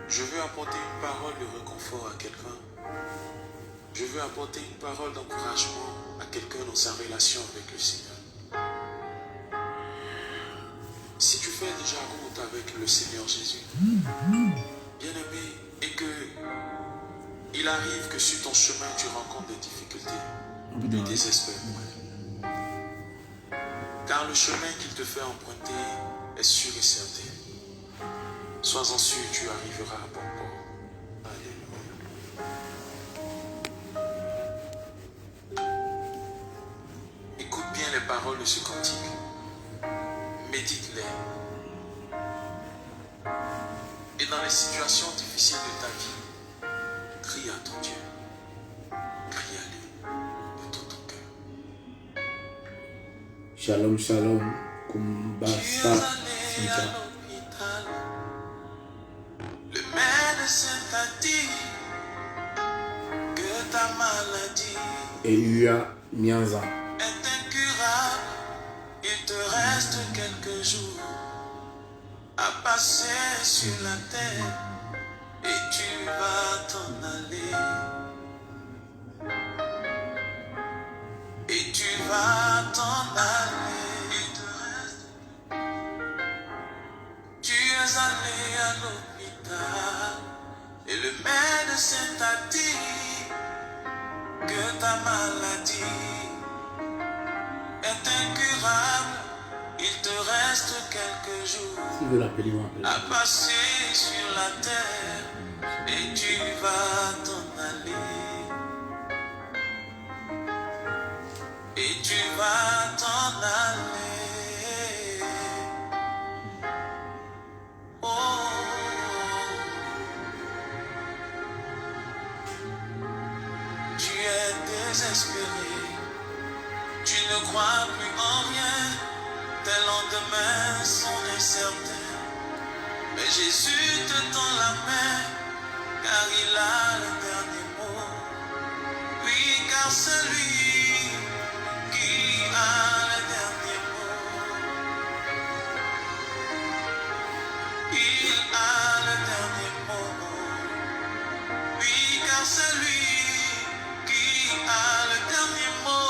Je veux apporter une parole de réconfort à quelqu'un. Je veux apporter une parole d'encouragement à quelqu'un dans sa relation avec le Seigneur. Si tu fais déjà route avec le Seigneur Jésus, bien-aimé, et que il arrive que sur ton chemin tu rencontres des difficultés, ne désespère point. Car le chemin qu'il te fait emprunter est sûr et certain. Sois-en sûr, tu arriveras à bon port. Alléluia. Écoute bien les paroles de ce cantique. Médite-les. Et dans les situations difficiles de ta vie, crie à ton Dieu. Crie à lui de tout ton cœur. Shalom, shalom. Kumbasa. Le médecin t'a dit que ta maladie Elia Nyanza est incurable. Il te reste quelques jours à passer sur la terre et tu vas t'en aller. Et tu vas t'en aller. Il te reste. Tu es allé à l'hôpital et le médecin t'a dit que ta maladie est incurable. Il te reste quelques jours à passer sur la terre et tu vas t'en aller. Et tu vas t'en aller. Oh. Tu es désespéré. Tu ne crois plus en rien. Tes lendemains sont incertains. Mais Jésus te tend la main, car il a le dernier mot. Oui, car c'est lui qui a le dernier mot. Il a le dernier mot. Oui, car c'est lui qui a le dernier mot.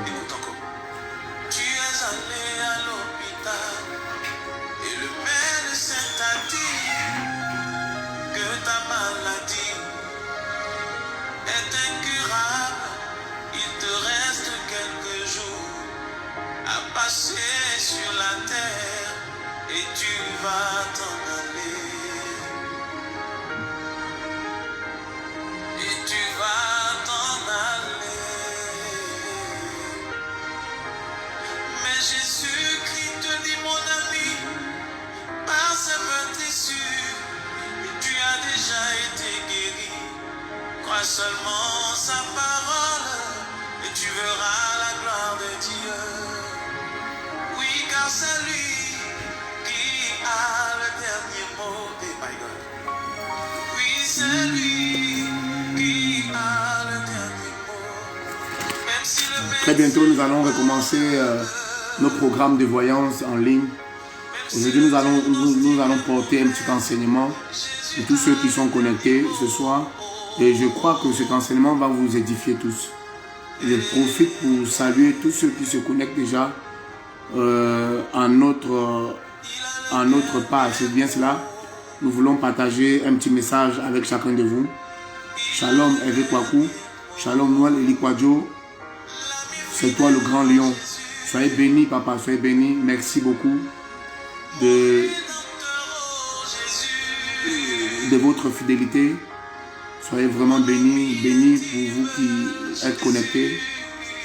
Écoute encore. Tu es allé à l'hôpital et le médecin t'a dit que ta maladie est incurable. Il te reste quelques jours à passer sur la terre et tu vas t'en aller. Et tu vas t'en aller. Mais Jésus-Christ te dit, mon ami, par ses meurtrissures, tu as déjà été guéri. Crois seulement sa parole et tu verras la gloire de Dieu. Oui, car c'est lui qui a le dernier mot. Oh my God. Oui, c'est lui qui a le dernier mot. Même si le Très bientôt, nous allons recommencer nos programmes de voyance en ligne. Aujourd'hui, nous allons porter un petit enseignement pour tous ceux qui sont connectés ce soir. Et je crois que cet enseignement va vous édifier tous. Je profite pour saluer tous ceux qui se connectent déjà en notre page. C'est bien cela. Nous voulons partager un petit message avec chacun de vous. Shalom Hervé Kwaku. Shalom Noël Elikwadjo. C'est toi le grand lion. Soyez bénis, papa, soyez bénis. Merci beaucoup de votre fidélité. Soyez vraiment bénis, bénis pour vous qui êtes connectés.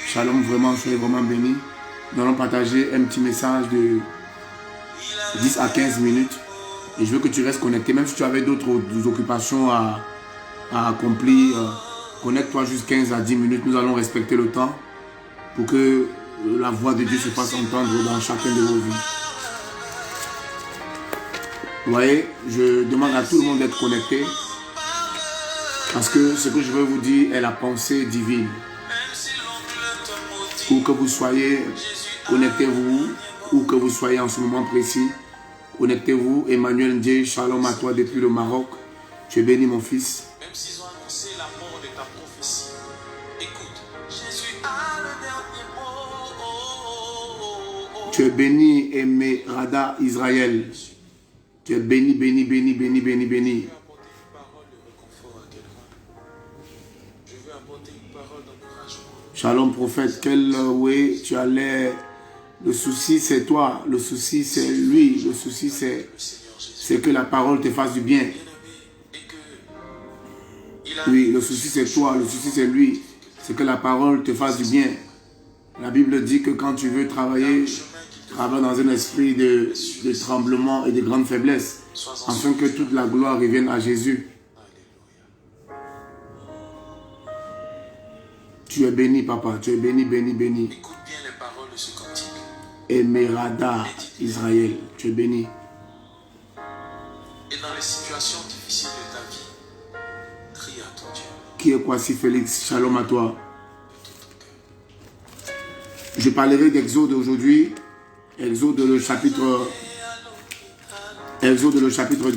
Shalom, vraiment, soyez vraiment bénis. Nous allons partager un petit message de 10 à 15 minutes. Et je veux que tu restes connecté, même si tu avais d'autres occupations à accomplir. Connecte-toi juste 15 à 10 minutes. Nous allons respecter le temps pour que la voix de Dieu se fasse entendre dans chacun de vos vies. Vous voyez, je demande à tout le monde d'être connecté. Parce que ce que je veux vous dire est la pensée divine. Où que vous soyez, connectez-vous. Où que vous soyez en ce moment précis, Connectez-vous. Emmanuel Ndiaye, shalom à toi depuis le Maroc. Tu es béni, mon fils. Même s'ils ont annoncé la mort de ta prophétie, écoute, Jésus a le dernier mot. Tu es béni, Aimé Rada Israël. Tu es béni, béni, béni, béni, béni, béni. Je veux apporter une parole de réconfort à quelqu'un. Je veux apporter une parole d'encouragement. Shalom, prophète. Quel oui, tu as l'air. Le souci, c'est toi. Le souci, c'est lui. Le souci, c'est que la parole te fasse du bien. Oui, le souci, c'est toi. Le souci, c'est lui. C'est que la parole te fasse du bien. La Bible dit que quand tu veux travailler, travaille dans un esprit de tremblement et de grande faiblesse, afin que toute la gloire revienne à Jésus. Tu es béni, papa. Tu es béni, béni, béni. Écoute bien les paroles de ce cantique. Emerada Israël, tu es béni. Et dans les situations difficiles de ta vie, crie à ton Dieu. Qui est Kwasi Félix? Shalom à toi. Je parlerai d'Exode aujourd'hui. Exode le chapitre 2. Exode le chapitre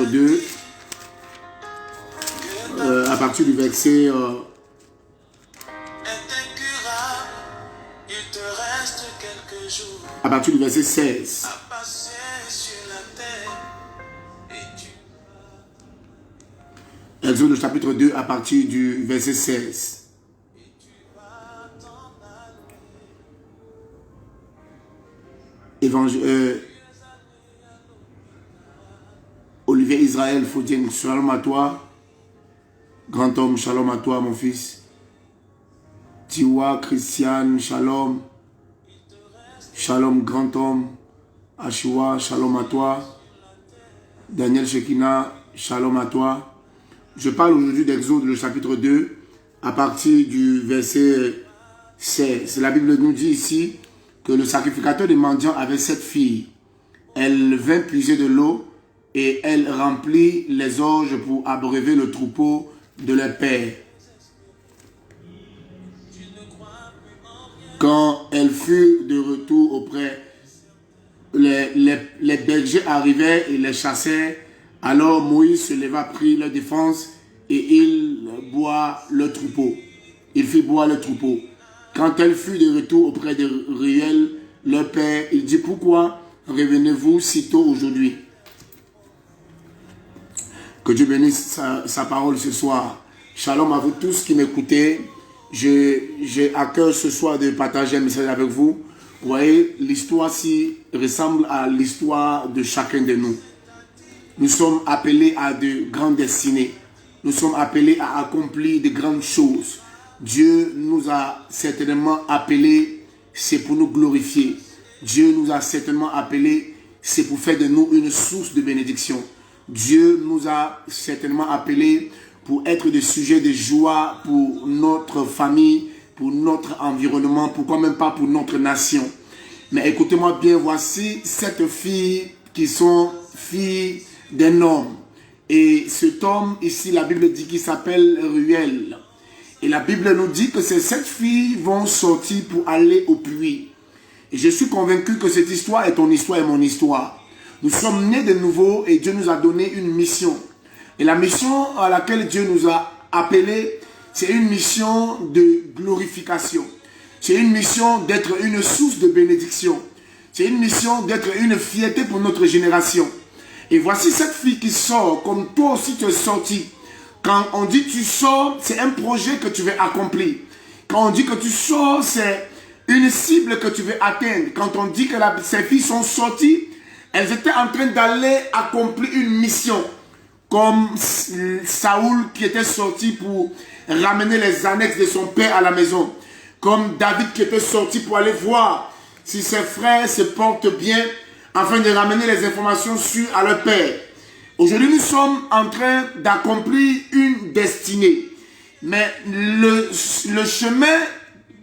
2. À partir du verset... à partir du verset 16. Exode le chapitre 2 à partir du verset 16. Olivier Israël Faudien, shalom à toi. Grand homme, shalom à toi mon fils. Tiwa Christian, shalom. Shalom grand homme. Ashua, shalom à toi. Daniel Shekina, shalom à toi. Je parle aujourd'hui d'Exode, le chapitre 2, à partir du verset 16. La Bible nous dit ici que le sacrificateur des mendiants avait 7 filles. Elle vint puiser de l'eau et elle remplit les orges pour abreuver le troupeau de leur père. Quand elle fut de retour auprès, les bergers arrivaient et les chassèrent. Alors Moïse se leva, prit leur défense et il boit le troupeau. Il fit boire le troupeau. Quand elle fut de retour auprès de Réel, leur père, il dit: pourquoi revenez-vous si tôt aujourd'hui? Que Dieu bénisse sa parole ce soir. Shalom à vous tous qui m'écoutez. J'ai à cœur ce soir de partager un message avec vous. Vous voyez, l'histoire-ci ressemble à l'histoire de chacun de nous. Nous sommes appelés à de grandes destinées. Nous sommes appelés à accomplir de grandes choses. Dieu nous a certainement appelés, c'est pour nous glorifier. Dieu nous a certainement appelés, c'est pour faire de nous une source de bénédiction. Dieu nous a certainement appelés pour être des sujets de joie pour notre famille, pour notre environnement, pourquoi même pas pour notre nation. Mais écoutez-moi bien, voici 7 filles qui sont filles d'un homme. Et cet homme, ici, la Bible dit qu'il s'appelle Ruel. Et la Bible nous dit que ces 7 filles vont sortir pour aller au puits. Et je suis convaincu que cette histoire est ton histoire et mon histoire. Nous sommes nés de nouveau et Dieu nous a donné une mission. Et la mission à laquelle Dieu nous a appelés, c'est une mission de glorification. C'est une mission d'être une source de bénédiction. C'est une mission d'être une fierté pour notre génération. Et voici cette fille qui sort, comme toi aussi tu es sorti. Quand on dit tu sors, c'est un projet que tu veux accomplir. Quand on dit que tu sors, c'est une cible que tu veux atteindre. Quand on dit que ces filles sont sorties, elles étaient en train d'aller accomplir une mission. Comme Saoul qui était sorti pour ramener les annexes de son père à la maison. Comme David qui était sorti pour aller voir si ses frères se portent bien, afin de ramener les informations sûres à leur père. Aujourd'hui, nous sommes en train d'accomplir une destinée. Mais le chemin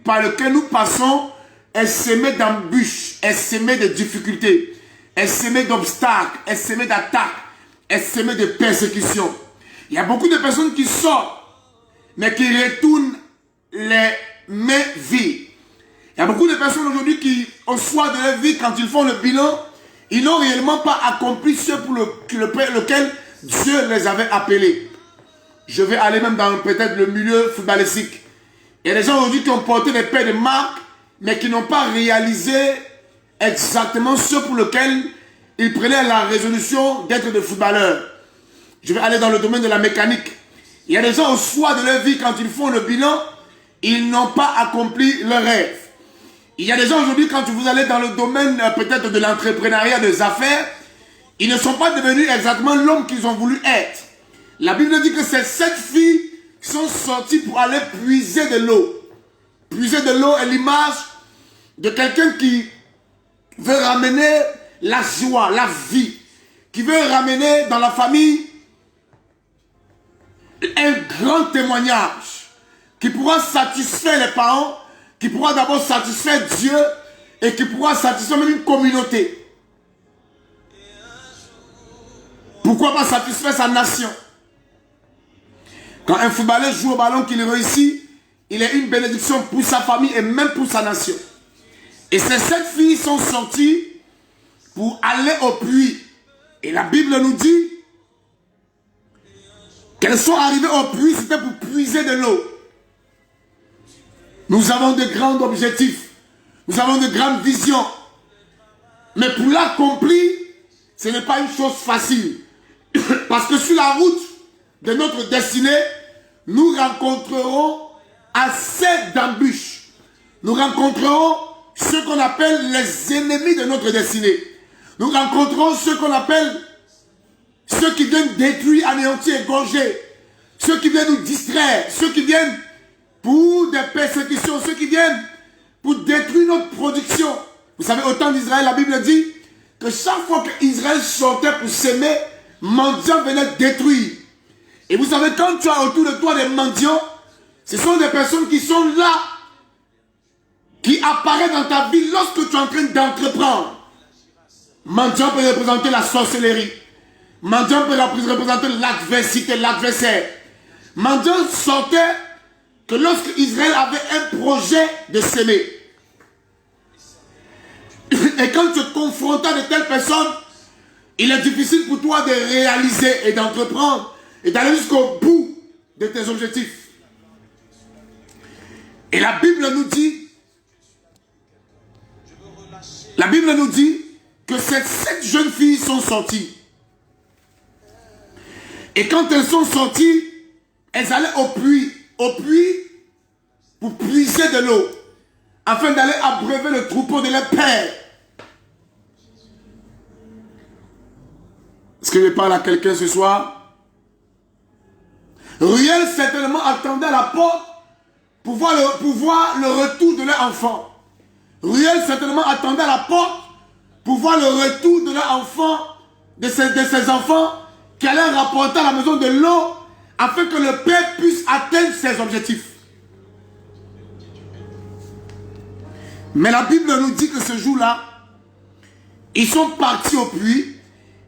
par lequel nous passons est semé d'embûches, est semé de difficultés, est semé d'obstacles, est semé d'attaques, est semé de persécutions. Il y a beaucoup de personnes qui sortent, mais qui retournent les mains vides. Il y a beaucoup de personnes aujourd'hui qui, au soir de leur vie, quand ils font le bilan, ils n'ont réellement pas accompli ce pour lequel Dieu les avait appelés. Je vais aller même dans peut-être le milieu footballistique. Il y a des gens aujourd'hui qui ont porté des paires de marques, mais qui n'ont pas réalisé exactement ce pour lequel ils prenaient la résolution d'être des footballeurs. Je vais aller dans le domaine de la mécanique. Il y a des gens au soir de leur vie, quand ils font le bilan, ils n'ont pas accompli leur rêve. Il y a des gens aujourd'hui, quand vous allez dans le domaine peut-être de l'entrepreneuriat, des affaires, ils ne sont pas devenus exactement l'homme qu'ils ont voulu être. La Bible dit que c'est 7 filles qui sont sorties pour aller puiser de l'eau. Puiser de l'eau est l'image de quelqu'un qui veut ramener la joie, la vie, qui veut ramener dans la famille un grand témoignage, qui pourra satisfaire les parents, qui pourra d'abord satisfaire Dieu et qui pourra satisfaire même une communauté. Pourquoi pas satisfaire sa nation? Quand un footballeur joue au ballon, qu'il réussit, il est une bénédiction pour sa famille et même pour sa nation. Et ces 7 filles sont sorties pour aller au puits. Et la Bible nous dit qu'elles sont arrivées au puits, c'était pour puiser de l'eau. Nous avons de grands objectifs. Nous avons de grandes visions. Mais pour l'accomplir, ce n'est pas une chose facile. Parce que sur la route de notre destinée, nous rencontrerons assez d'embûches. Nous rencontrerons ce qu'on appelle les ennemis de notre destinée. Nous rencontrerons ce qu'on appelle ceux qui viennent détruire, anéantir, égorger. Ceux qui viennent nous distraire. Ceux qui viennent pour des persécutions. Ceux qui viennent pour détruire notre production. Vous savez, au temps d'Israël, la Bible dit que chaque fois qu'Israël sortait pour s'aimer, mendiants venaient détruire. Et vous savez, quand tu as autour de toi des mendiants, ce sont des personnes qui sont là, qui apparaissent dans ta vie lorsque tu es en train d'entreprendre. Mendiant peut représenter la sorcellerie. Mendiant peut représenter l'adversité, l'adversaire. Mendiant sortait que lorsque Israël avait un projet de s'aimer. Et quand tu te confrontes à de telles personnes, il est difficile pour toi de réaliser et d'entreprendre et d'aller jusqu'au bout de tes objectifs. Et la Bible nous dit que ces 7 jeunes filles sont sorties. Et quand elles sont sorties, elles allaient au puits pour puiser de l'eau, afin d'aller abreuver le troupeau de leur père. Est-ce que je parle à quelqu'un ce soir? Ruel certainement attendait à la porte pour voir le retour de leur enfant. Ruel certainement attendait à la porte pour voir le retour de leur enfant, de ses enfants, qui allaient rapporter à la maison de l'eau, afin que le père puisse atteindre ses objectifs. Mais la Bible nous dit que ce jour-là, ils sont partis au puits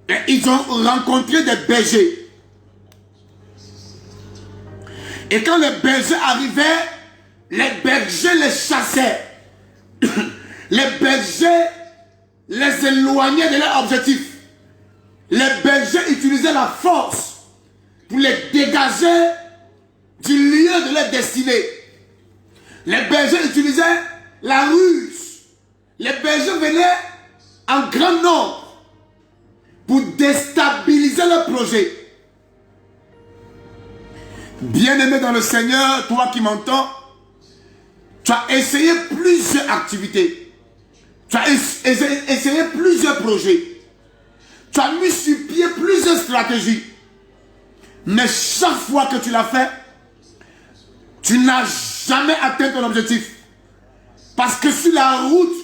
et ils ont rencontré des bergers. Et quand les bergers arrivaient, les bergers les chassaient. Les bergers les éloignaient de leur objectif. Les bergers utilisaient la force pour les dégager du lieu de leur destinée. Les bergers utilisaient la ruse. Les bergers venaient en grand nombre pour déstabiliser leur projet. Bien-aimé dans le Seigneur, toi qui m'entends, tu as essayé plusieurs activités. Tu as essayé plusieurs projets. Tu as mis sur pied plusieurs stratégies. Mais chaque fois que tu l'as fait, tu n'as jamais atteint ton objectif. Parce que sur la route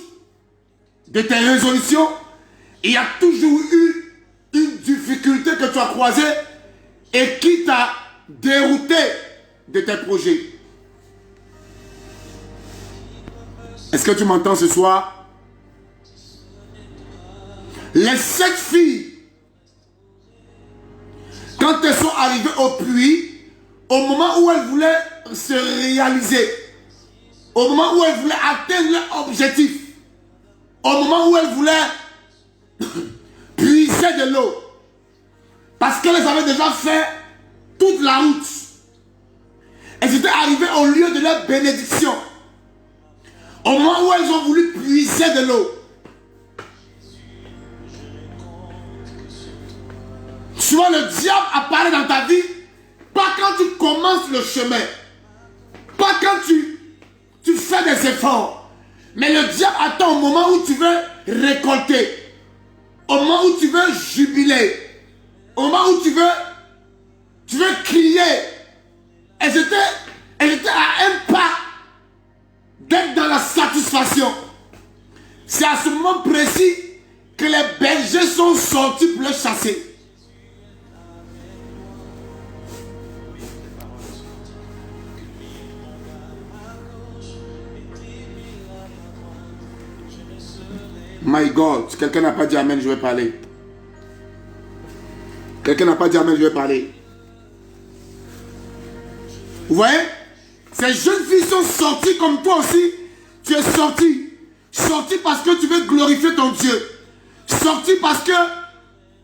de tes résolutions, il y a toujours eu une difficulté que tu as croisée et qui t'a dérouté de tes projets. Est-ce que tu m'entends ce soir? Les 7 filles, quand elles sont arrivées au puits, au moment où elles voulaient se réaliser, au moment où elles voulaient atteindre leur objectif, au moment où elles voulaient puisaient de l'eau. Parce qu'elles avaient déjà fait toute la route. Elles étaient arrivées au lieu de leur bénédiction. Au moment où elles ont voulu puiser de l'eau. Souvent le diable apparaît dans ta vie, pas quand tu commences le chemin, pas quand tu fais des efforts, mais le diable attend au moment où tu veux récolter, au moment où tu veux jubiler, au moment où tu veux crier. Elles étaient à un pas d'être dans la satisfaction. C'est à ce moment précis que les bergers sont sortis pour les chasser. My God, si quelqu'un n'a pas dit Amen, je vais parler. Quelqu'un n'a pas dit Amen, je vais parler. Vous voyez? Ces jeunes filles sont sorties comme toi aussi. Tu es sorti. Sorti parce que tu veux glorifier ton Dieu. Sorti parce que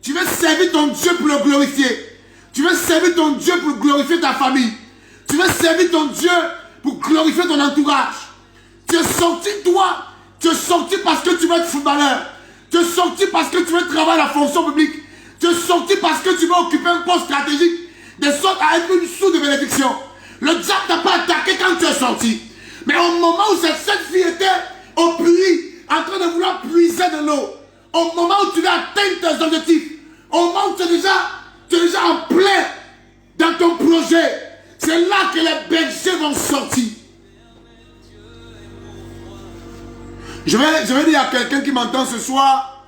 tu veux servir ton Dieu pour le glorifier. Tu veux servir ton Dieu pour glorifier ta famille. Tu veux servir ton Dieu pour glorifier ton entourage. Tu es sorti toi. Tu es sorti parce que tu veux être footballeur. Tu es sorti parce que tu veux travailler à la fonction publique. Tu es sorti parce que tu veux occuper un poste stratégique, de sorte à être une source de bénédiction. Le diable t'a pas attaqué quand tu es sorti. Mais au moment où cette fille était au puits, en train de vouloir puiser de l'eau, au moment où tu veux atteindre tes objectifs, au moment où tu es déjà en plein dans ton projet, c'est là que les bergers vont sortir. Je vais dire à quelqu'un qui m'entend ce soir,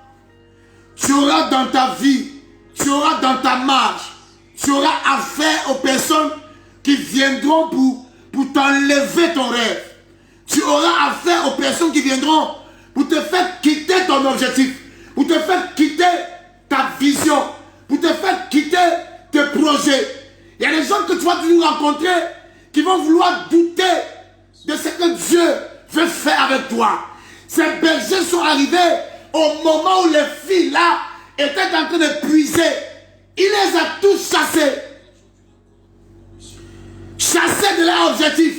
tu auras dans ta vie, tu auras dans ta marche, tu auras affaire aux personnes qui viendront pour t'enlever ton rêve. Tu auras affaire aux personnes qui viendront pour te faire quitter ton objectif, pour te faire quitter ta vision, pour te faire quitter tes projets. Il y a des gens que tu vas toujours rencontrer qui vont vouloir douter de ce que Dieu veut faire avec toi. Ces bergers sont arrivés au moment où les filles là étaient en train de puiser. Il les a tous chassés. Chassés de leur objectif.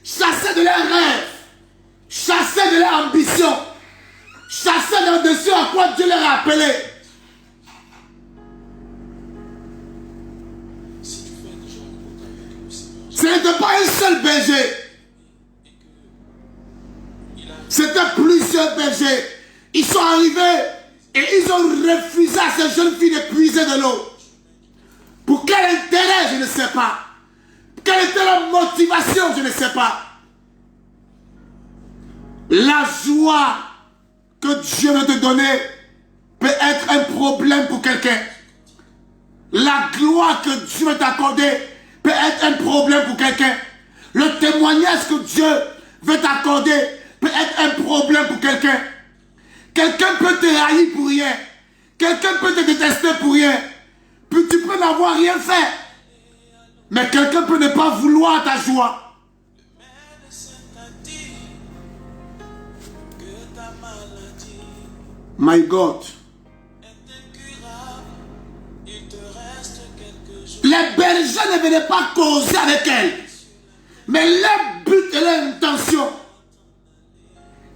Chassés de leurs rêves. Chassés de leur ambition. Chassés de ce à quoi Dieu leur a appelé. Ce n'était pas un seul berger. C'était plusieurs bergers. Ils sont arrivés et ils ont refusé à ces jeunes filles de puiser de l'eau. Pour quel intérêt, je ne sais pas. Quelle était leur motivation, je ne sais pas. La joie que Dieu veut te donner peut être un problème pour quelqu'un. La gloire que Dieu veut t'accorder peut être un problème pour quelqu'un. Le témoignage que Dieu veut t'accorder peut être un problème pour quelqu'un. Quelqu'un peut te haïr pour rien. Quelqu'un peut te détester pour rien. Puis tu peux n'avoir rien fait. Mais quelqu'un peut ne pas vouloir ta joie. My God. Les bergers ne venaient pas causer avec elle. Mais leur but et leur intention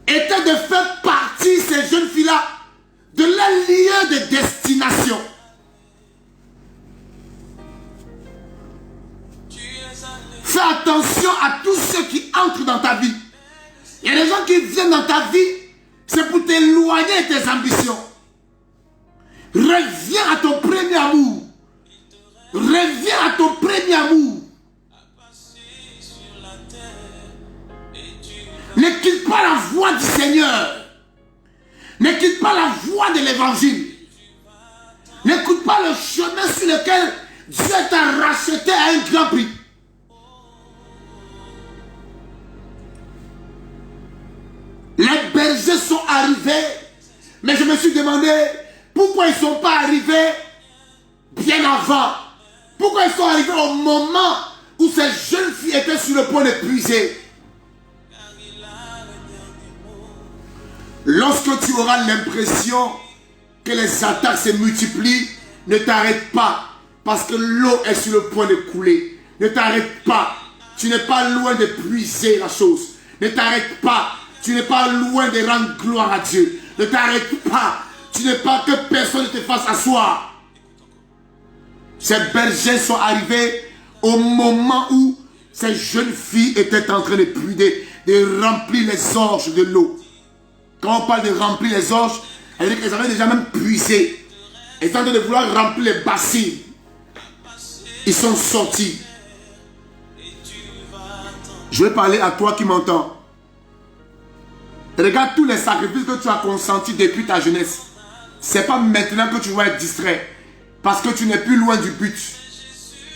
était de faire partie, ces jeunes filles-là, de leur lieu de destination. Fais attention à tous ceux qui entrent dans ta vie. Il y a des gens qui viennent dans ta vie, c'est pour t'éloigner de tes ambitions. Reviens à ton premier amour. Reviens à ton premier amour. Ne quitte pas la voie du Seigneur. Ne quitte pas la voie de l'évangile. N'écoute pas le chemin sur lequel Dieu t'a racheté à un grand prix. Les bergers sont arrivés, mais je me suis demandé pourquoi ils ne sont pas arrivés bien avant. Pourquoi ils sont arrivés au moment où ces jeunes filles étaient sur le point de puiser. Lorsque tu auras l'impression que les attaques se multiplient, ne t'arrête pas. Parce que l'eau est sur le point de couler. Ne t'arrête pas. Tu n'es pas loin de puiser la chose. Ne t'arrête pas. Tu n'es pas loin de rendre gloire à Dieu. Ne t'arrête pas. Tu n'es pas que personne ne te fasse asseoir. Ces bergers sont arrivés au moment où ces jeunes filles étaient en train de puiser, de remplir les orges de l'eau. Quand on parle de remplir les orges, elle dit qu'elles avaient déjà même puisé. Elles étaient en train de vouloir remplir les bassines. Ils sont sortis. Je vais parler à toi qui m'entends. Regarde tous les sacrifices que tu as consentis depuis ta jeunesse. Ce n'est pas maintenant que tu vas être distrait. Parce que tu n'es plus loin du but.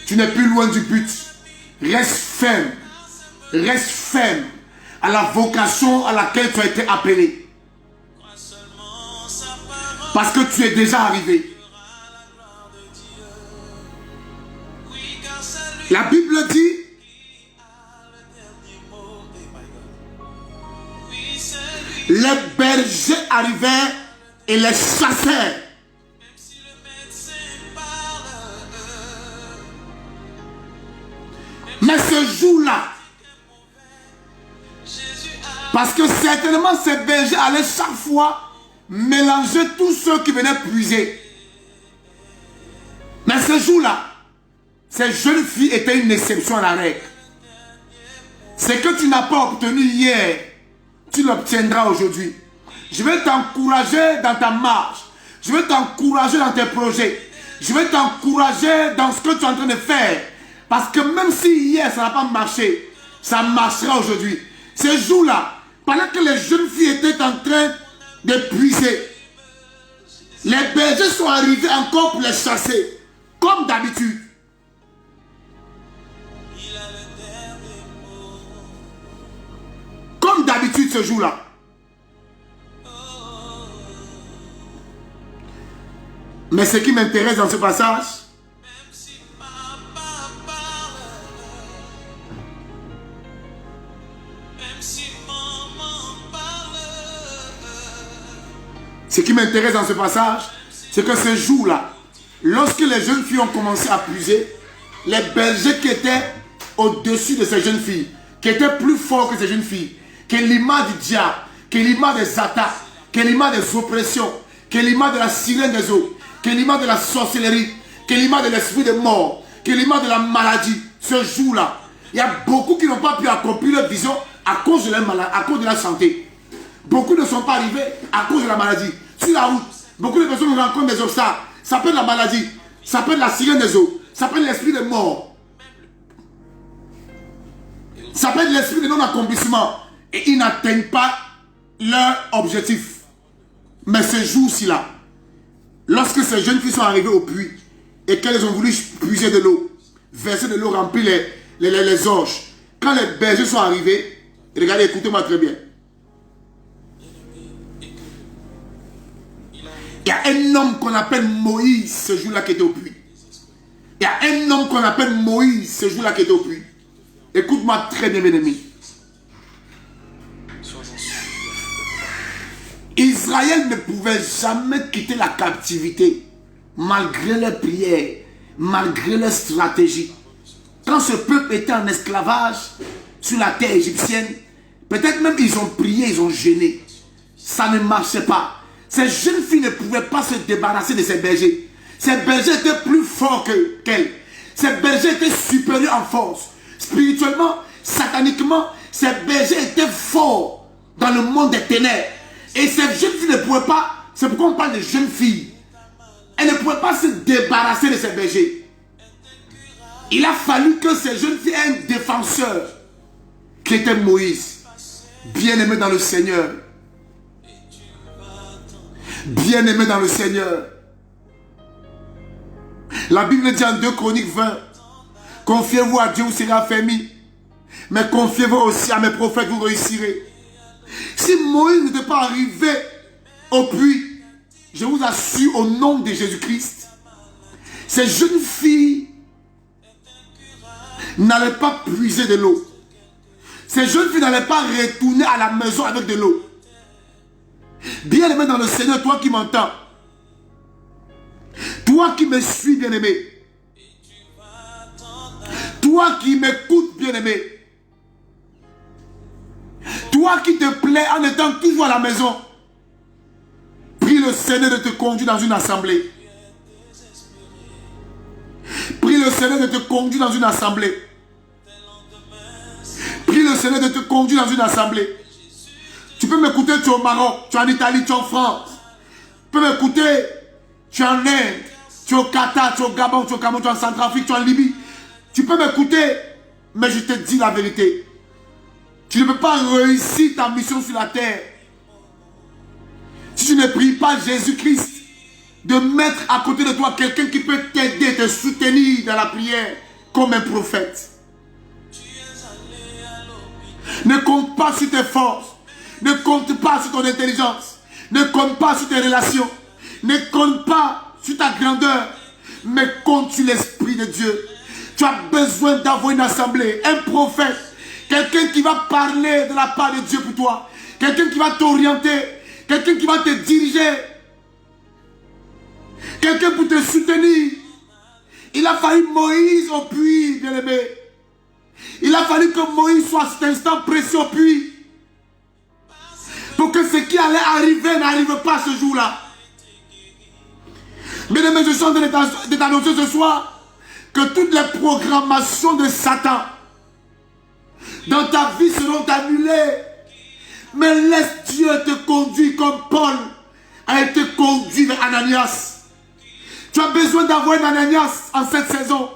Tu n'es plus loin du but. Reste ferme. Reste ferme à la vocation à laquelle tu as été appelé. Parce que tu es déjà arrivé. La Bible dit, les bergers arrivèrent et les chassèrent. Mais ce jour-là, parce que certainement ces bergers allaient chaque fois mélanger tous ceux qui venaient puiser. Mais ce jour-là, ces jeunes filles étaient une exception à la règle. Ce que tu n'as pas obtenu hier, tu l'obtiendras aujourd'hui. Je vais t'encourager dans ta marche. Je vais t'encourager dans tes projets. Je vais t'encourager dans ce que tu es en train de faire. Parce que même si hier ça n'a pas marché, ça marchera aujourd'hui. Ce jour-là, pendant que les jeunes filles étaient en train de puiser, les bergers sont arrivés encore pour les chasser. Comme d'habitude. Comme d'habitude ce jour-là. Mais ce qui m'intéresse dans ce passage, c'est que ce jour-là, lorsque les jeunes filles ont commencé à puiser, les bergers qui étaient au-dessus de ces jeunes filles, qui étaient plus forts que ces jeunes filles, qui est l'image du diable, qui est l'image des attaques, qui est l'image des oppressions, qui est l'image de la sirène des eaux, qui est l'image de la sorcellerie, qui est l'image de l'esprit de mort, qui est l'image de la maladie. Ce jour-là, il y a beaucoup qui n'ont pas pu accomplir leur vision à cause de leur maladie, à cause de la santé. Beaucoup ne sont pas arrivés à cause de la maladie. Sur la route, beaucoup de personnes rencontrent des obstacles. Ça peut être la maladie, ça peut être la sirène des eaux, ça peut être l'esprit de mort, ça peut être l'esprit de non-accomplissement. Et ils n'atteignent pas leur objectif. Mais ce jour-ci là, lorsque ces jeunes filles sont arrivées au puits et qu'elles ont voulu puiser de l'eau, verser de l'eau, remplir les orges, quand les bergers sont arrivés, regardez, écoutez-moi très bien. Il y a un homme qu'on appelle Moïse ce jour-là qui était au puits. Il y a un homme qu'on appelle Moïse ce jour-là qui était au puits. Écoute-moi très bien, mes amis. Israël ne pouvait jamais quitter la captivité, malgré leurs prières, malgré leurs stratégies. Quand ce peuple était en esclavage sur la terre égyptienne, peut-être même ils ont prié, ils ont jeûné. Ça ne marchait pas. Ces jeunes filles ne pouvaient pas se débarrasser de ces bergers. Ces bergers étaient plus forts qu'elles. Ces bergers étaient supérieurs en force. Spirituellement, sataniquement, ces bergers étaient forts dans le monde des ténèbres. Et ces jeunes filles ne pouvaient pas, c'est pourquoi on parle de jeunes filles. Elles ne pouvaient pas se débarrasser de ces bergers. Il a fallu que ces jeunes filles aient un défenseur qui était Moïse, bien-aimé dans le Seigneur. Bien-aimé dans le Seigneur. La Bible dit en 2 Chroniques 20, confiez-vous à Dieu, vous serez affermis. Mais confiez-vous aussi à mes prophètes, vous réussirez. Si Moïse n'était pas arrivé au puits, je vous assure au nom de Jésus-Christ, ces jeunes filles n'allaient pas puiser de l'eau. Ces jeunes filles n'allaient pas retourner à la maison avec de l'eau. Bien-aimé dans le Seigneur, toi qui m'entends, Toi qui me suis, bien-aimé. Toi qui m'écoutes, bien-aimé. Toi qui te plais en étant toujours à la maison. Prie le Seigneur de te conduire dans une assemblée. Prie le Seigneur de te conduire dans une assemblée. Prie le Seigneur de te conduire dans une assemblée. Tu peux m'écouter, tu es au Maroc, tu es en Italie, tu es en France. Tu peux m'écouter, tu es en Inde, tu es au Qatar, tu es au Gabon, tu es au Cameroun, tu es en Centrafrique, tu es en Libye. Tu peux m'écouter, mais je te dis la vérité. Tu ne peux pas réussir ta mission sur la terre si tu ne pries pas Jésus-Christ de mettre à côté de toi quelqu'un qui peut t'aider, te soutenir dans la prière comme un prophète. Ne compte pas sur tes forces. Ne compte pas sur ton intelligence. Ne compte pas sur tes relations. Ne compte pas sur ta grandeur. Mais compte sur l'Esprit de Dieu. Tu as besoin d'avoir une assemblée, un prophète. Quelqu'un qui va parler de la part de Dieu pour toi. Quelqu'un qui va t'orienter. Quelqu'un qui va te diriger. Quelqu'un pour te soutenir. Il a fallu Moïse au puits, bien-aimé. Il a fallu que Moïse soit à cet instant précieux au puits. Pour que ce qui allait arriver n'arrive pas ce jour-là. Bien-aimé, je suis en train de t'annoncer ce soir que toutes les programmations de Satan dans ta vie seront annulées. Mais laisse Dieu te conduire comme Paul a été conduit vers Ananias. Tu as besoin d'avoir un Ananias en cette saison,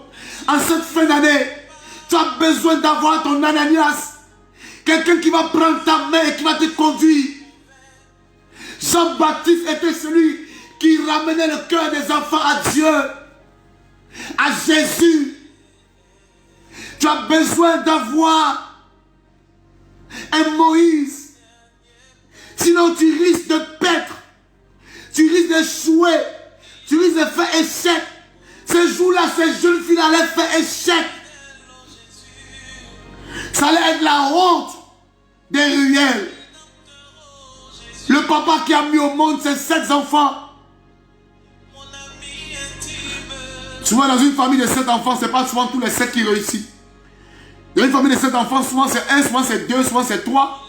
en cette fin d'année. Tu as besoin d'avoir ton Ananias. Quelqu'un qui va prendre ta main et qui va te conduire. Jean-Baptiste était celui qui ramenait le cœur des enfants à Dieu, à Jésus. Tu as besoin d'avoir un Moïse. Sinon tu risques de perdre. Tu risques d'échouer. Tu risques de faire échec. Ce jour-là, ces jeunes filles allaient faire échec. Ça allait être la honte des ruelles. Le papa qui a mis au monde ses 7 enfants. Souvent dans une famille de 7 enfants, ce n'est pas souvent tous les 7 qui réussissent. Dans une famille de 7 enfants, souvent c'est 1, souvent c'est 2, souvent c'est 3.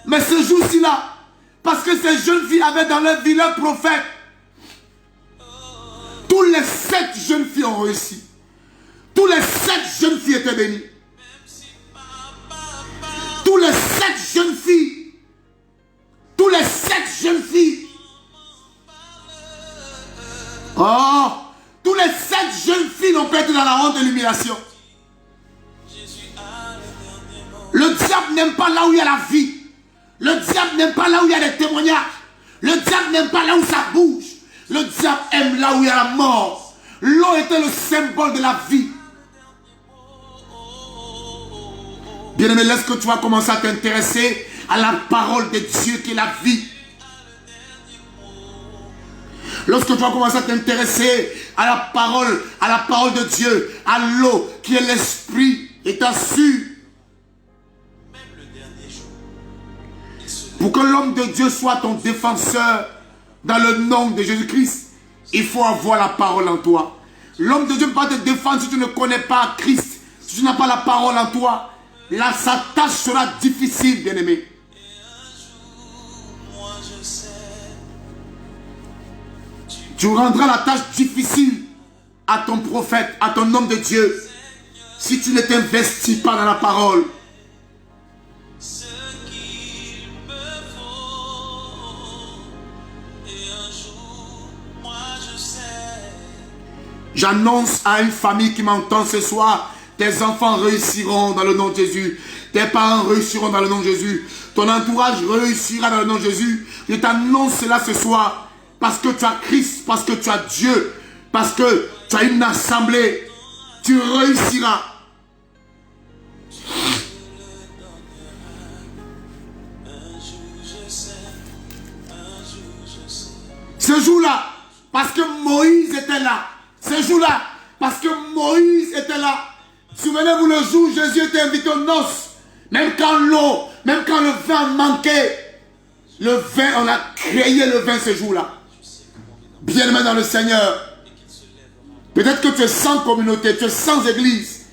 Mais ce jour-ci là, parce que ces jeunes filles avaient dans leur vie leur prophète, tous les 7 jeunes filles ont réussi. Tous les 7 jeunes filles étaient bénies. Tous les 7 jeunes filles. Tous les 7 jeunes filles. Oh, tous les 7 jeunes filles n'ont pas été dans la honte de l'humiliation. Le diable n'aime pas là où il y a la vie. Le diable n'aime pas là où il y a des témoignages. Le diable n'aime pas là où ça bouge. Le diable aime là où il y a la mort. L'eau était le symbole de la vie. Bien-aimé, laisse que tu vas commencer à t'intéresser à la parole de Dieu qui est la vie. Lorsque tu vas commencer à t'intéresser à la parole de Dieu, à l'eau qui est l'esprit, et t'assure. Pour que l'homme de Dieu soit ton défenseur dans le nom de Jésus-Christ, il faut avoir la parole en toi. L'homme de Dieu ne peut pas te défendre si tu ne connais pas Christ, si tu n'as pas la parole en toi. Là, sa tâche sera difficile, bien-aimé. Tu rendras la tâche difficile à ton prophète, à ton homme de Dieu, si tu ne t'investis pas dans la parole. J'annonce à une famille qui m'entend ce soir, tes enfants réussiront dans le nom de Jésus. Tes parents réussiront dans le nom de Jésus. Ton entourage réussira dans le nom de Jésus. Je t'annonce cela ce soir. Parce que tu as Christ, parce que tu as Dieu, parce que tu as une assemblée. Tu réussiras. Ce jour-là, parce que Moïse était là. Ce jour-là, parce que Moïse était là. Souvenez-vous le jour où Jésus était invité aux noces. Même quand l'eau, même quand le vin manquait. Le vin, on a créé le vin ce jour-là. Bien-aimé dans le Seigneur. Peut-être que tu es sans communauté, tu es sans église.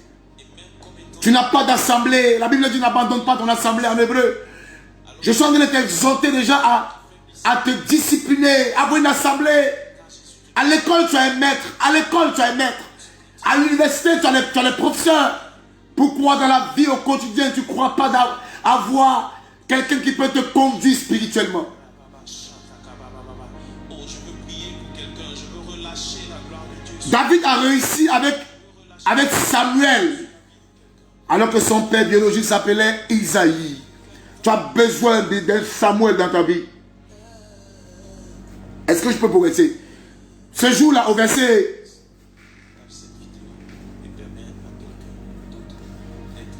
Tu n'as pas d'assemblée. La Bible dit n'abandonne pas ton assemblée en hébreu. Je suis en train de t'exhorter déjà à te discipliner, à avoir une assemblée. À l'école, tu as un maître. À l'école, tu as un maître. À l'université, tu as les professeurs. Pourquoi dans la vie au quotidien, tu ne crois pas avoir quelqu'un qui peut te conduire spirituellement? David a réussi avec Samuel, alors que son père biologique s'appelait Isaïe. Tu as besoin d'un Samuel dans ta vie. Est-ce que je peux progresser? Ce jour-là, au verset,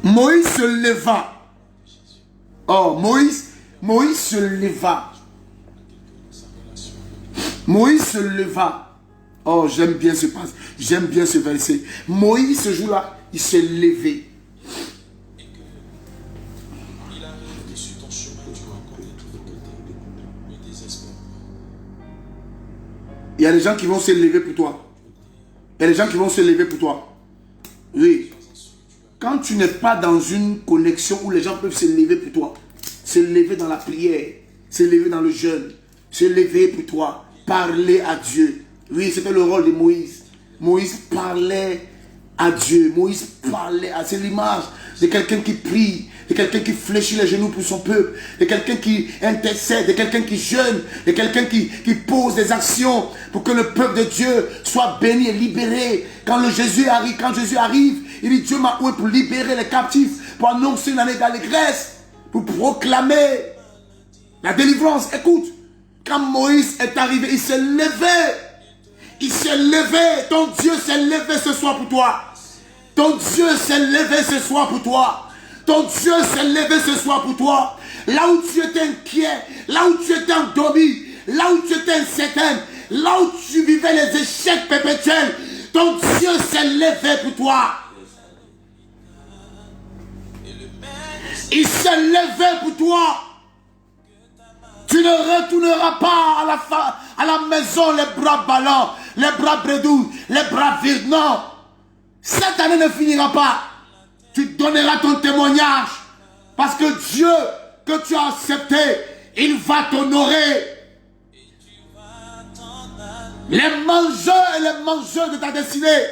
Moïse se leva. Oh, Moïse se leva. Moïse se leva. Oh, j'aime bien ce passage. J'aime bien ce verset. Moïse, ce jour-là, il s'est levé. Il y a des gens qui vont se lever pour toi. Il y a des gens qui vont se lever pour toi. Oui. Quand tu n'es pas dans une connexion où les gens peuvent se lever pour toi, se lever dans la prière, se lever dans le jeûne, se lever pour toi, parler à Dieu. Oui, c'était le rôle de Moïse. Moïse parlait à Dieu. Moïse parlait à... C'est l'image de quelqu'un qui prie, de quelqu'un qui fléchit les genoux pour son peuple, de quelqu'un qui intercède, de quelqu'un qui jeûne, de quelqu'un qui pose des actions pour que le peuple de Dieu soit béni et libéré. Quand Jésus arrive, il dit Dieu m'a oué pour libérer les captifs, pour annoncer une année d'allégresse, pour proclamer la délivrance. Écoute, quand Moïse est arrivé, il s'est levé. Il s'est levé. Ton Dieu s'est levé ce soir pour toi. Ton Dieu s'est levé ce soir pour toi. Ton Dieu s'est levé ce soir pour toi. Là où tu étais inquiet, là où tu étais endormi, là où tu étais incertain, là où tu vivais les échecs perpétuels, ton Dieu s'est levé pour toi. Il s'est levé pour toi. Tu ne retourneras pas à la maison les bras ballants, les bras bredous, les bras vides. Non. Cette année ne finira pas. Tu donneras ton témoignage. Parce que Dieu que tu as accepté, il va t'honorer. Les mangeurs et les mangeurs de ta destinée,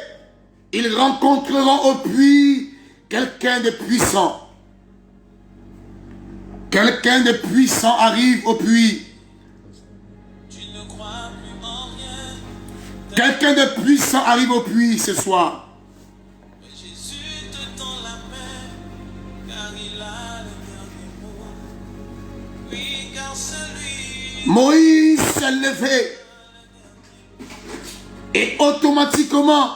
ils rencontreront au puits quelqu'un de puissant. Quelqu'un de puissant arrive au puits. Quelqu'un de puissant arrive au puits ce soir. Moïse s'est levé. Et automatiquement,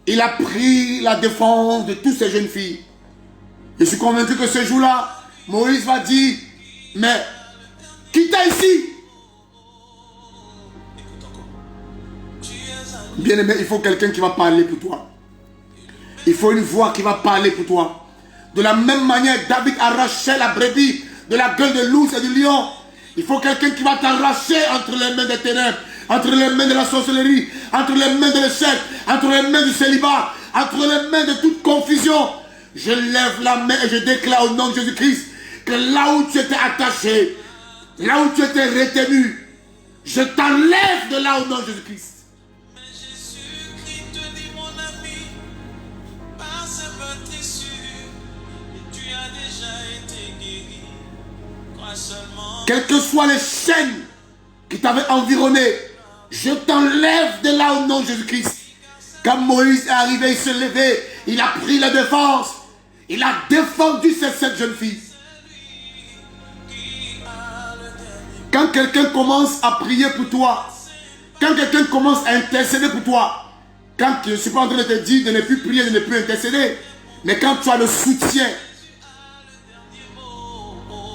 il a pris la défense de toutes ces jeunes filles. Je suis convaincu que ce jour-là, Moïse va dire, mais quittez ici. Bien-aimé, il faut quelqu'un qui va parler pour toi. Il faut une voix qui va parler pour toi. De la même manière, David arrachait la brebis de la gueule de l'ours et du lion. Il faut quelqu'un qui va t'arracher entre les mains des ténèbres, entre les mains de la sorcellerie, entre les mains de l'échec, entre les mains du célibat, entre les mains de toute confusion. Je lève la main et je déclare au nom de Jésus-Christ que là où tu étais attaché, là où tu étais retenu, je t'enlève de là au nom de Jésus-Christ. Mais Jésus-Christ te dit, mon ami, par sa blessure, et tu as déjà été guéri. Crois seulement. Quelles que soient les chaînes qui t'avaient environné, je t'enlève de là au nom de Jésus-Christ. Quand Moïse est arrivé, il s'est levé, il a pris la défense, il a défendu ces 7 jeunes filles. Quand quelqu'un commence à prier pour toi, quand quelqu'un commence à intercéder pour toi, quand je ne suis pas en train de te dire de ne plus prier, de ne plus intercéder, mais quand tu as le soutien,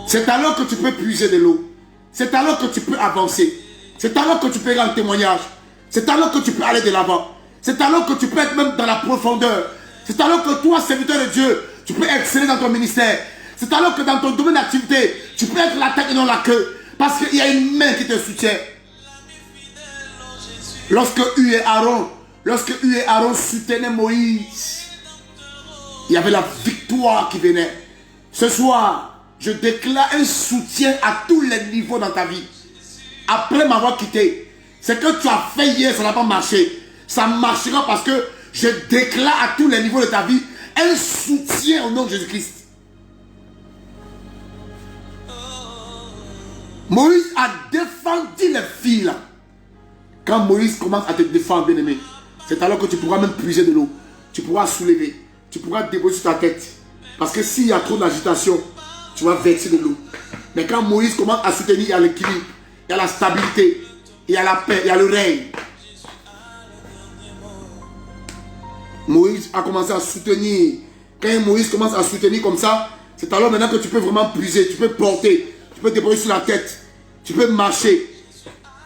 c'est alors que tu peux puiser de l'eau. C'est alors que tu peux avancer. C'est alors que tu peux rendre témoignage. C'est alors que tu peux aller de l'avant. C'est alors que tu peux être même dans la profondeur. C'est alors que toi, serviteur de Dieu, tu peux exceller dans ton ministère. C'est alors que dans ton domaine d'activité, tu peux être la tête et non la queue. Parce qu'il y a une main qui te soutient. Lorsque Hugh et Aaron lorsque Hur et Aaron soutenaient Moïse, il y avait la victoire qui venait. Ce soir, je déclare un soutien à tous les niveaux dans ta vie. Après m'avoir quitté, ce que tu as fait hier, ça n'a pas marché. Ça marchera parce que je déclare à tous les niveaux de ta vie un soutien au nom de Jésus-Christ. Moïse a défendu les filles là. Quand Moïse commence à te défendre, bien-aimé, c'est alors que tu pourras même puiser de l'eau. Tu pourras soulever. Tu pourras déposer sur ta tête. Parce que s'il y a trop d'agitation, tu vas verser de l'eau. Mais quand Moïse commence à soutenir, il y a l'équilibre, il y a la stabilité, il y a la paix, il y a le règne. Moïse a commencé à soutenir. Quand Moïse commence à soutenir comme ça, c'est alors maintenant que tu peux vraiment puiser, tu peux porter, tu peux déposer sur la tête, tu peux marcher.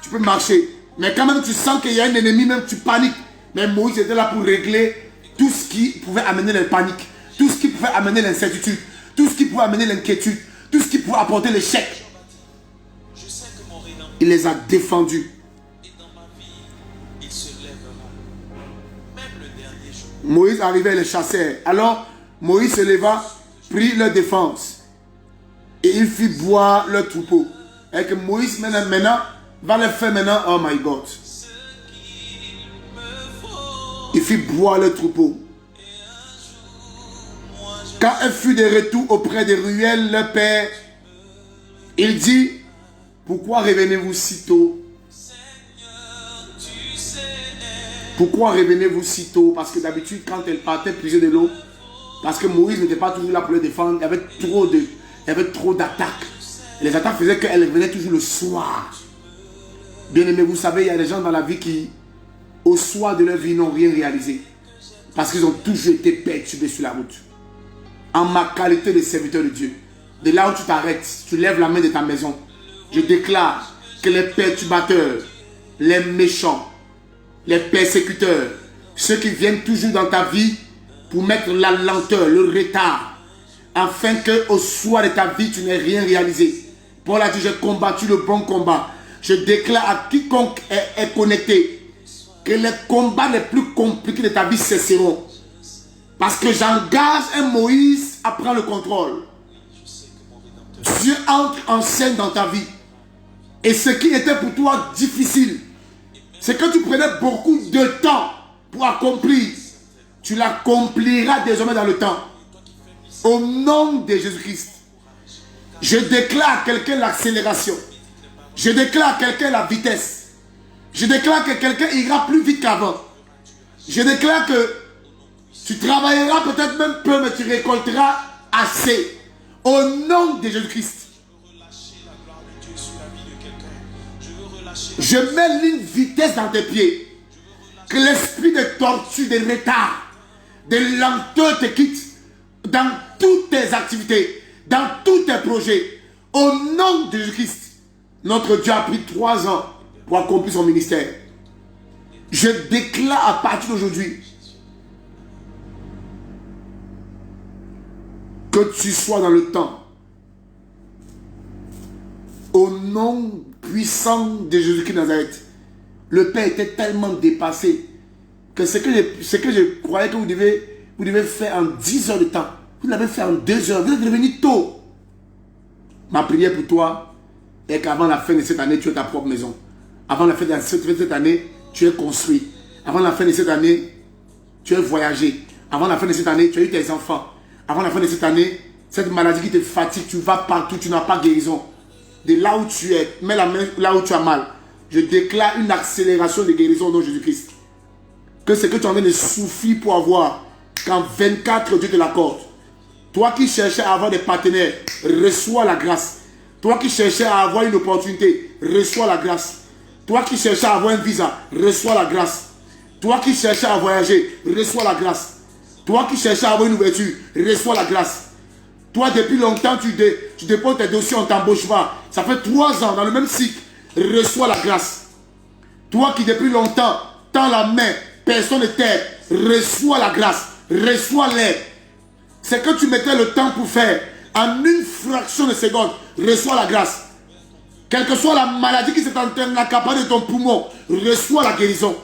Tu peux marcher. Mais quand même tu sens qu'il y a un ennemi, même tu paniques. Mais Moïse était là pour régler tout ce qui pouvait amener la panique, tout ce qui pouvait amener l'incertitude, tout ce qui pouvait amener l'inquiétude, tout ce qui pouvait apporter l'échec. Il les a défendus. Moïse arrivait et les chassait. Alors Moïse se leva, prit leur défense et il fit boire leur troupeau. Et que Moïse maintenant va les faire maintenant, oh my God. Il fit boire leur troupeau. Quand elle fut de retour auprès de Ruel, leur père, il dit, pourquoi revenez-vous si tôt? Pourquoi revenez-vous si tôt? Parce que d'habitude, quand elle partait puiser de l'eau, parce que Moïse n'était pas toujours là pour le défendre, il y avait trop d'attaques. Les attaques faisaient qu'elle revenait toujours le soir. Bien aimé, vous savez, il y a des gens dans la vie qui, au soir de leur vie, n'ont rien réalisé. Parce qu'ils ont toujours été perturbés sur la route. En ma qualité de serviteur de Dieu, de là où tu t'arrêtes, tu lèves la main de ta maison. Je déclare que les perturbateurs, les méchants, les persécuteurs, ceux qui viennent toujours dans ta vie pour mettre la lenteur, le retard, afin qu'au soir de ta vie, tu n'aies rien réalisé. Paul a dit, j'ai combattu le bon combat. Je déclare à quiconque est connecté que les combats les plus compliqués de ta vie cesseront. Parce que j'engage un Moïse à prendre le contrôle. Dieu entre en scène dans ta vie. Et ce qui était pour toi difficile, c'est que tu prenais beaucoup de temps pour accomplir. Tu l'accompliras désormais dans le temps. Au nom de Jésus-Christ. Je déclare à quelqu'un l'accélération. Je déclare à quelqu'un la vitesse. Je déclare que quelqu'un ira plus vite qu'avant. Je déclare que tu travailleras peut-être même peu, mais tu récolteras assez. Au nom de Jésus-Christ. Je mets une vitesse dans tes pieds. Que l'esprit de tortue, de retard, de lenteur te quitte dans toutes tes activités, dans tous tes projets. Au nom de Jésus-Christ. Notre Dieu a pris 3 ans pour accomplir son ministère. Je déclare à partir d'aujourd'hui que tu sois dans le temps. Au nom puissant de Jésus-Christ de Nazareth. Le Père était tellement dépassé que ce que je croyais que vous devez faire en 10 heures de temps, vous l'avez fait en 2 heures. Vous êtes revenu tôt. Ma prière pour toi est qu'avant la fin de cette année, tu aies ta propre maison. Avant la fin de cette année, tu es construit. Avant la fin de cette année, tu es voyagé. Avant la fin de cette année, tu as eu tes enfants. Avant la fin de cette année, cette maladie qui te fatigue, tu vas partout, tu n'as pas guérison. De là où tu es, mets la main là où tu as mal. Je déclare une accélération de guérison au nom de Jésus-Christ. Que ce que tu es en train de souffrir pour avoir, qu'en 24, Dieu te l'accorde. Toi qui cherchais à avoir des partenaires, reçois la grâce. Toi qui cherchais à avoir une opportunité, reçois la grâce. Toi qui cherchais à avoir un visa, reçois la grâce. Toi qui cherchais à voyager, reçois la grâce. Toi qui cherchais à avoir une ouverture, reçois la grâce. Toi depuis longtemps, tu déposes tes dossiers, on t'embauche pas. Ça fait 3 ans dans le même cycle, reçois la grâce. Toi qui depuis longtemps, tends la main, personne ne t'aide, reçois la grâce, reçois l'aide. C'est que tu mettais le temps pour faire. En une fraction de seconde, reçois la grâce. Quelle que soit la maladie qui s'est en train d'accaparer de ton poumon, reçois la guérison.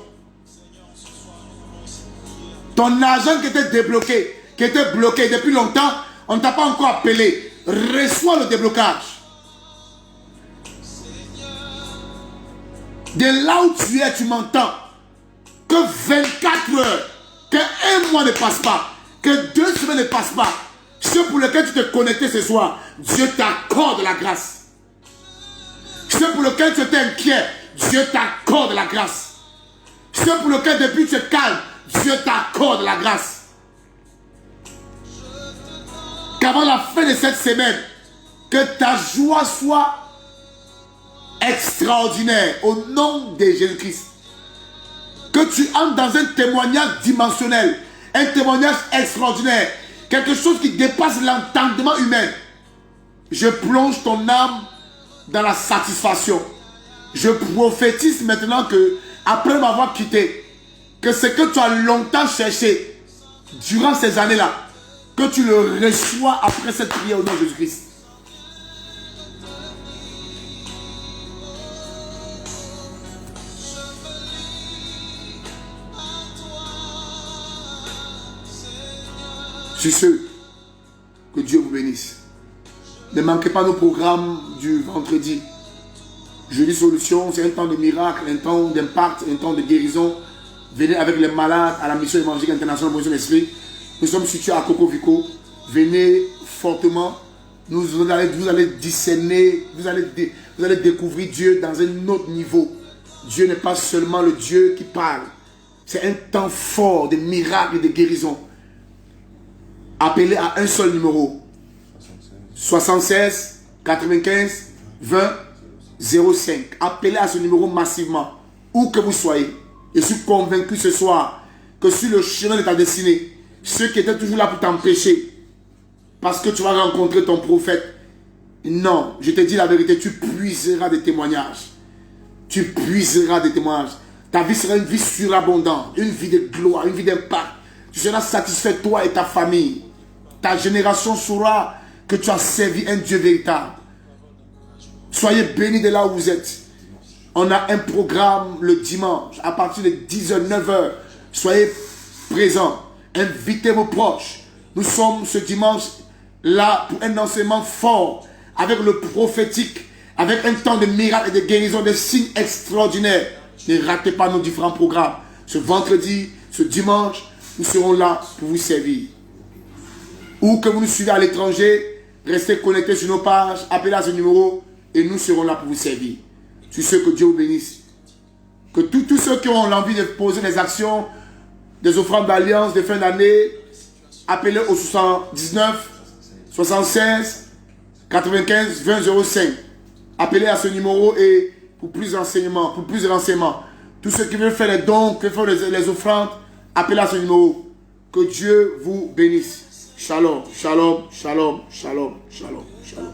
Ton argent qui était débloqué, qui était bloqué depuis longtemps, on ne t'a pas encore appelé. Reçois le déblocage. De là où tu es, tu m'entends. Que 24 heures, que 1 mois ne passe pas, que 2 semaines ne passent pas. Ceux pour lesquels tu t'es connecté ce soir, Dieu t'accorde la grâce. Ceux pour lesquels tu étais inquiet, Dieu t'accorde la grâce. Ceux pour lesquels depuis tu es calme, Dieu t'accorde la grâce. Qu'avant la fin de cette semaine, que ta joie soit extraordinaire au nom de Jésus-Christ. Que tu entres dans un témoignage dimensionnel, un témoignage extraordinaire, quelque chose qui dépasse l'entendement humain. Je plonge ton âme dans la satisfaction. Je prophétise maintenant que, après m'avoir quitté, que ce que tu as longtemps cherché durant ces années-là, que tu le reçois après cette prière au nom de Jésus-Christ. Sur ce, que Dieu vous bénisse. Ne manquez pas nos programmes du vendredi. Jeudi Solution, c'est un temps de miracle, un temps d'impact, un temps de guérison. Venez avec les malades à la mission évangélique internationale de l'Esprit. Nous sommes situés à Coco Vico. Venez fortement. Vous allez discerner, vous allez découvrir Dieu dans un autre niveau. Dieu n'est pas seulement le Dieu qui parle. C'est un temps fort de miracles et de guérison. Appelez à un seul numéro. 76 95 20 05. Appelez à ce numéro massivement. Où que vous soyez. Je suis convaincu ce soir que sur le chemin de ta destinée, ceux qui étaient toujours là pour t'empêcher, parce que tu vas rencontrer ton prophète, non, je te dis la vérité, tu puiseras des témoignages. Tu puiseras des témoignages. Ta vie sera une vie surabondante, une vie de gloire, une vie d'impact. Tu seras satisfait, toi et ta famille. Ta génération saura que tu as servi un Dieu véritable. Soyez bénis de là où vous êtes. On a un programme le dimanche à partir de 10h, 9h. Soyez présents. Invitez vos proches. Nous sommes ce dimanche là pour un enseignement fort avec le prophétique, avec un temps de miracles et de guérison, de signes extraordinaires. Ne ratez pas nos différents programmes. Ce vendredi, ce dimanche, nous serons là pour vous servir. Ou que vous nous suivez à l'étranger, restez connectés sur nos pages, appelez à ce numéro et nous serons là pour vous servir. Sur ce, que Dieu vous bénisse. Que tous ceux qui ont l'envie de poser des actions, des offrandes d'alliance de fin d'année, appelez au 79 76 95 20 05. Appelez à ce numéro et pour plus d'enseignements, pour plus de renseignements. Tous ceux qui veulent faire les dons, qui veulent faire les offrandes, appelez à ce numéro. Que Dieu vous bénisse. Shalom, shalom, shalom, shalom, shalom, shalom.